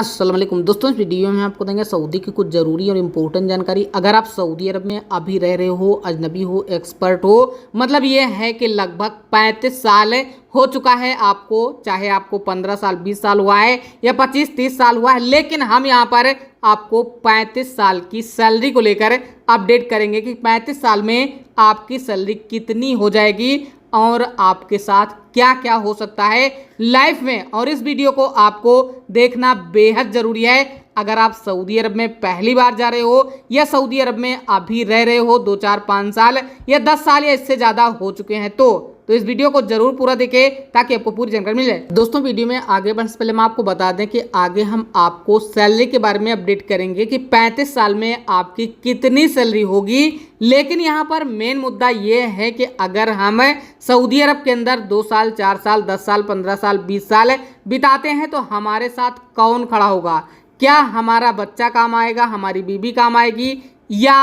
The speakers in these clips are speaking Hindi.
अस्सलाम वालेकुम दोस्तों, इस वीडियो में आपको देंगे सऊदी की कुछ ज़रूरी और इम्पोर्टेंट जानकारी। अगर आप सऊदी अरब में अभी रह रहे हो, अजनबी हो, एक्सपर्ट हो, मतलब ये है कि लगभग 35 साल हो चुका है आपको, चाहे आपको 15 साल 20 साल हुआ है या 25-30 साल हुआ है, लेकिन हम यहाँ पर आपको 35 साल की सैलरी को लेकर अपडेट करेंगे कि 35 साल में आपकी सैलरी कितनी हो जाएगी और आपके साथ क्या क्या हो सकता है लाइफ में। और इस वीडियो को आपको देखना बेहद ज़रूरी है। अगर आप सऊदी अरब में पहली बार जा रहे हो या सऊदी अरब में अभी रह रहे हो 2, 4, 5 साल या 10 साल या इससे ज़्यादा हो चुके हैं तो इस वीडियो को जरूर पूरा देखें ताकि आपको पूरी जानकारी मिल जाए। दोस्तों, वीडियो में आगे बढ़ने से पहले मैं आपको बता दें कि आगे हम आपको सैलरी के बारे में अपडेट करेंगे कि 35 साल में आपकी कितनी सैलरी होगी। लेकिन यहाँ पर मेन मुद्दा ये है कि अगर हम सऊदी अरब के अंदर 2 साल 4 साल 10 साल 15 साल 20 साल बिताते हैं तो हमारे साथ कौन खड़ा होगा। क्या हमारा बच्चा काम आएगा, हमारी बीबी काम आएगी या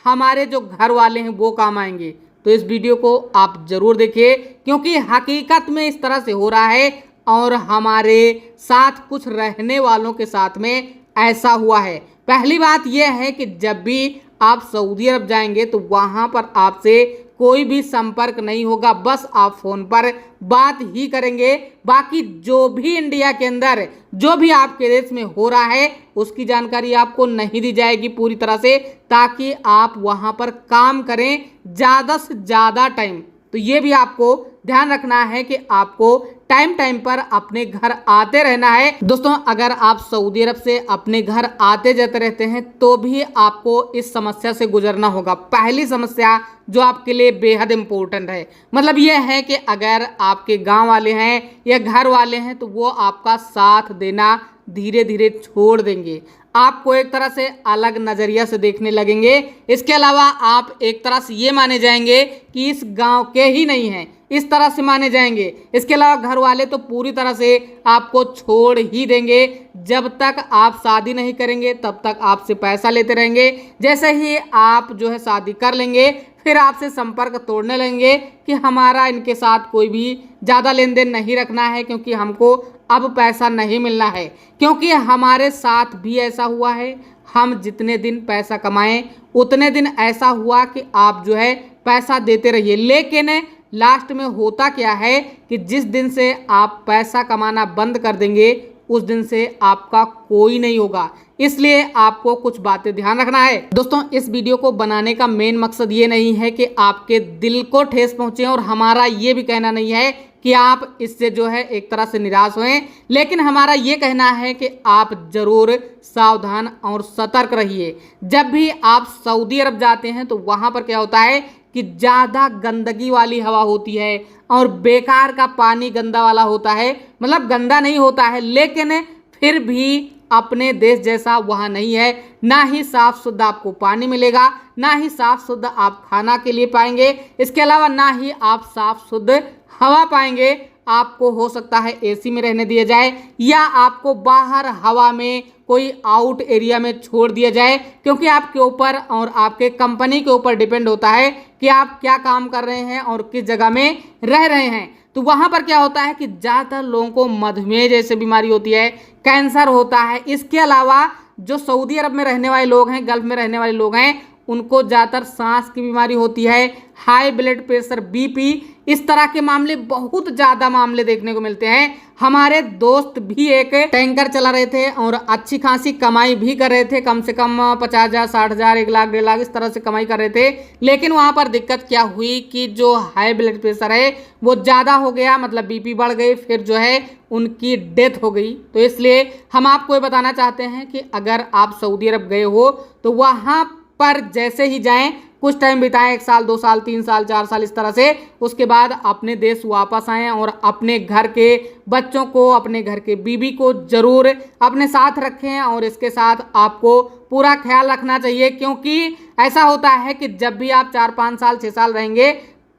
हमारे जो घर वाले हैं वो काम आएंगे। तो इस वीडियो को आप जरूर देखिए क्योंकि हकीकत में इस तरह से हो रहा है और हमारे साथ कुछ रहने वालों के साथ में ऐसा हुआ है। पहली बात यह है कि जब भी आप सऊदी अरब जाएंगे तो वहाँ पर आपसे कोई भी संपर्क नहीं होगा, बस आप फ़ोन पर बात ही करेंगे। बाकी जो भी इंडिया के अंदर जो भी आपके देश में हो रहा है उसकी जानकारी आपको नहीं दी जाएगी पूरी तरह से, ताकि आप वहाँ पर काम करें ज़्यादा से ज़्यादा टाइम। तो ये भी आपको ध्यान रखना है कि आपको टाइम टाइम पर अपने घर आते रहना है। दोस्तों, अगर आप सऊदी अरब से अपने घर आते जाते रहते हैं तो भी आपको इस समस्या से गुजरना होगा। पहली समस्या जो आपके लिए बेहद इम्पोर्टेंट है, मतलब यह है कि अगर आपके गांव वाले हैं या घर वाले हैं तो वो आपका साथ देना धीरे धीरे छोड़ देंगे, आपको एक तरह से अलग नज़रिया से देखने लगेंगे। इसके अलावा आप एक तरह से ये माने जाएंगे कि इस गांव के ही नहीं हैं, इस तरह से माने जाएंगे। इसके अलावा घर वाले तो पूरी तरह से आपको छोड़ ही देंगे। जब तक आप शादी नहीं करेंगे तब तक आपसे पैसा लेते रहेंगे। जैसे ही आप जो है शादी कर लेंगे फिर आपसे संपर्क तोड़ने लगेंगे कि हमारा इनके साथ कोई भी ज़्यादा लेन देन नहीं रखना है क्योंकि हमको अब पैसा नहीं मिलना है। क्योंकि हमारे साथ भी ऐसा हुआ है, हम जितने दिन पैसा कमाएं उतने दिन ऐसा हुआ कि आप जो है पैसा देते रहिए, लेकिन लास्ट में होता क्या है कि जिस दिन से आप पैसा कमाना बंद कर देंगे उस दिन से आपका कोई नहीं होगा। इसलिए आपको कुछ बातें ध्यान रखना है। दोस्तों, इस वीडियो को बनाने का मेन मकसद ये नहीं है कि आपके दिल को ठेस पहुंचे और हमारा ये भी कहना नहीं है कि आप इससे जो है एक तरह से निराश हों, लेकिन हमारा ये कहना है कि आप जरूर सावधान और सतर्क रहिए। जब भी आप सऊदी अरब जाते हैं तो वहाँ पर क्या होता है कि ज़्यादा गंदगी वाली हवा होती है और बेकार का पानी गंदा वाला होता है। मतलब गंदा नहीं होता है लेकिन फिर भी अपने देश जैसा वहाँ नहीं है। ना ही साफ शुद्ध आपको पानी मिलेगा, ना ही साफ शुद्ध आप खाना के लिए पाएंगे, इसके अलावा ना ही आप साफ शुद्ध हवा पाएंगे। आपको हो सकता है एसी में रहने दिया जाए या आपको बाहर हवा में कोई आउट एरिया में छोड़ दिया जाए, क्योंकि आपके ऊपर और आपके कंपनी के ऊपर डिपेंड होता है कि आप क्या काम कर रहे हैं और किस जगह में रह रहे हैं। तो वहाँ पर क्या होता है कि ज़्यादातर लोगों को मधुमेह जैसे बीमारी होती है, कैंसर होता है। इसके अलावा जो सऊदी अरब में रहने वाले लोग हैं, गल्फ़ में रहने वाले लोग हैं, उनको ज़्यादातर सांस की बीमारी होती है, हाई ब्लड प्रेशर, बीपी, इस तरह के मामले बहुत ज़्यादा मामले देखने को मिलते हैं। हमारे दोस्त भी एक टैंकर चला रहे थे और अच्छी खासी कमाई भी कर रहे थे, कम से कम 50,000 60,000 1 लाख 1.5 लाख इस तरह से कमाई कर रहे थे। लेकिन वहाँ पर दिक्कत क्या हुई कि जो हाई ब्लड प्रेशर है वो ज़्यादा हो गया, मतलब बीपी बढ़ गई, फिर जो है उनकी डेथ हो गई। तो इसलिए हम आपको ये बताना चाहते हैं कि अगर आप सऊदी अरब गए हो तो वहाँ पर जैसे ही जाएं कुछ टाइम बिताएं, 1 साल 2 साल 3 साल 4 साल इस तरह से, उसके बाद अपने देश वापस आएं और अपने घर के बच्चों को, अपने घर के बीबी को जरूर अपने साथ रखें। और इसके साथ आपको पूरा ख्याल रखना चाहिए क्योंकि ऐसा होता है कि जब भी आप 4 5 साल 6 साल रहेंगे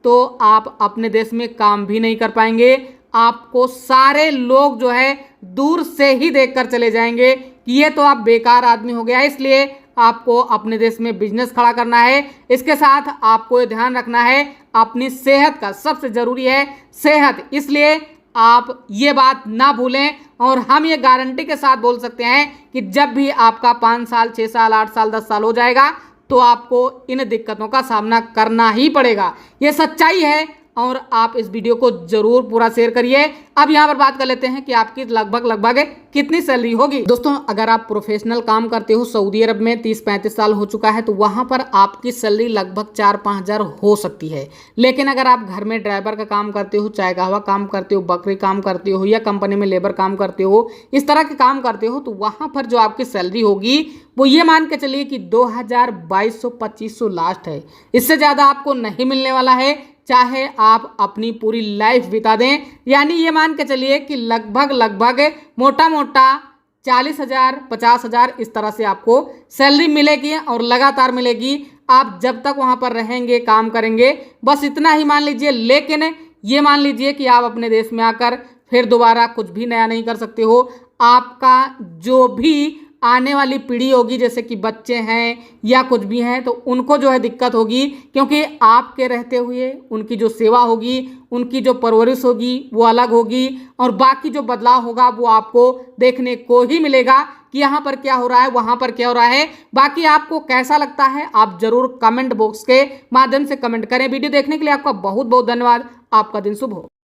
तो आप अपने देश में काम भी नहीं कर पाएंगे। आपको सारे लोग जो है दूर से ही देखकर चले जाएंगे कि ये तो आप बेकार आदमी हो गया। इसलिए आपको अपने देश में बिजनेस खड़ा करना है। इसके साथ आपको ये ध्यान रखना है अपनी सेहत का, सबसे ज़रूरी है सेहत। इसलिए आप ये बात ना भूलें और हम ये गारंटी के साथ बोल सकते हैं कि जब भी आपका 5 साल, 6 साल, 8 साल, 10 साल हो जाएगा तो आपको इन दिक्कतों का सामना करना ही पड़ेगा। ये सच्चाई है और आप इस वीडियो को जरूर पूरा शेयर करिए। अब यहाँ पर बात कर लेते हैं कि आपकी लगभग कितनी सैलरी होगी। दोस्तों, अगर आप प्रोफेशनल काम करते हो सऊदी अरब में, 30-35 साल हो चुका है, तो वहाँ पर आपकी सैलरी लगभग 4-5 हज़ार हो सकती है। लेकिन अगर आप घर में ड्राइवर का काम करते हो, चाय कहवा काम करते हो, बकरी काम करते हो या कंपनी में लेबर काम करते हो, इस तरह के काम करते हो, तो वहाँ पर जो आपकी सैलरी होगी वो ये मान के चलिए कि 2000, 2200-2500 लास्ट है। इससे ज़्यादा आपको नहीं मिलने वाला है, चाहे आप अपनी पूरी लाइफ बिता दें। यानी ये मान के चलिए कि लगभग मोटा मोटा 40,000, 50,000 इस तरह से आपको सैलरी मिलेगी और लगातार मिलेगी। आप जब तक वहाँ पर रहेंगे, काम करेंगे, बस इतना ही मान लीजिए। लेकिन ये मान लीजिए कि आप अपने देश में आकर फिर दोबारा कुछ भी नया नहीं कर सकते हो। आपका जो भी आने वाली पीढ़ी होगी, जैसे कि बच्चे हैं या कुछ भी हैं, तो उनको जो है दिक्कत होगी, क्योंकि आपके रहते हुए उनकी जो सेवा होगी, उनकी जो परवरिश होगी वो अलग होगी और बाकी जो बदलाव होगा वो आपको देखने को ही मिलेगा कि यहाँ पर क्या हो रहा है, वहाँ पर क्या हो रहा है। बाकी आपको कैसा लगता है आप जरूर कमेंट बॉक्स के माध्यम से कमेंट करें। वीडियो देखने के लिए आपका बहुत बहुत धन्यवाद। आपका दिन शुभ हो।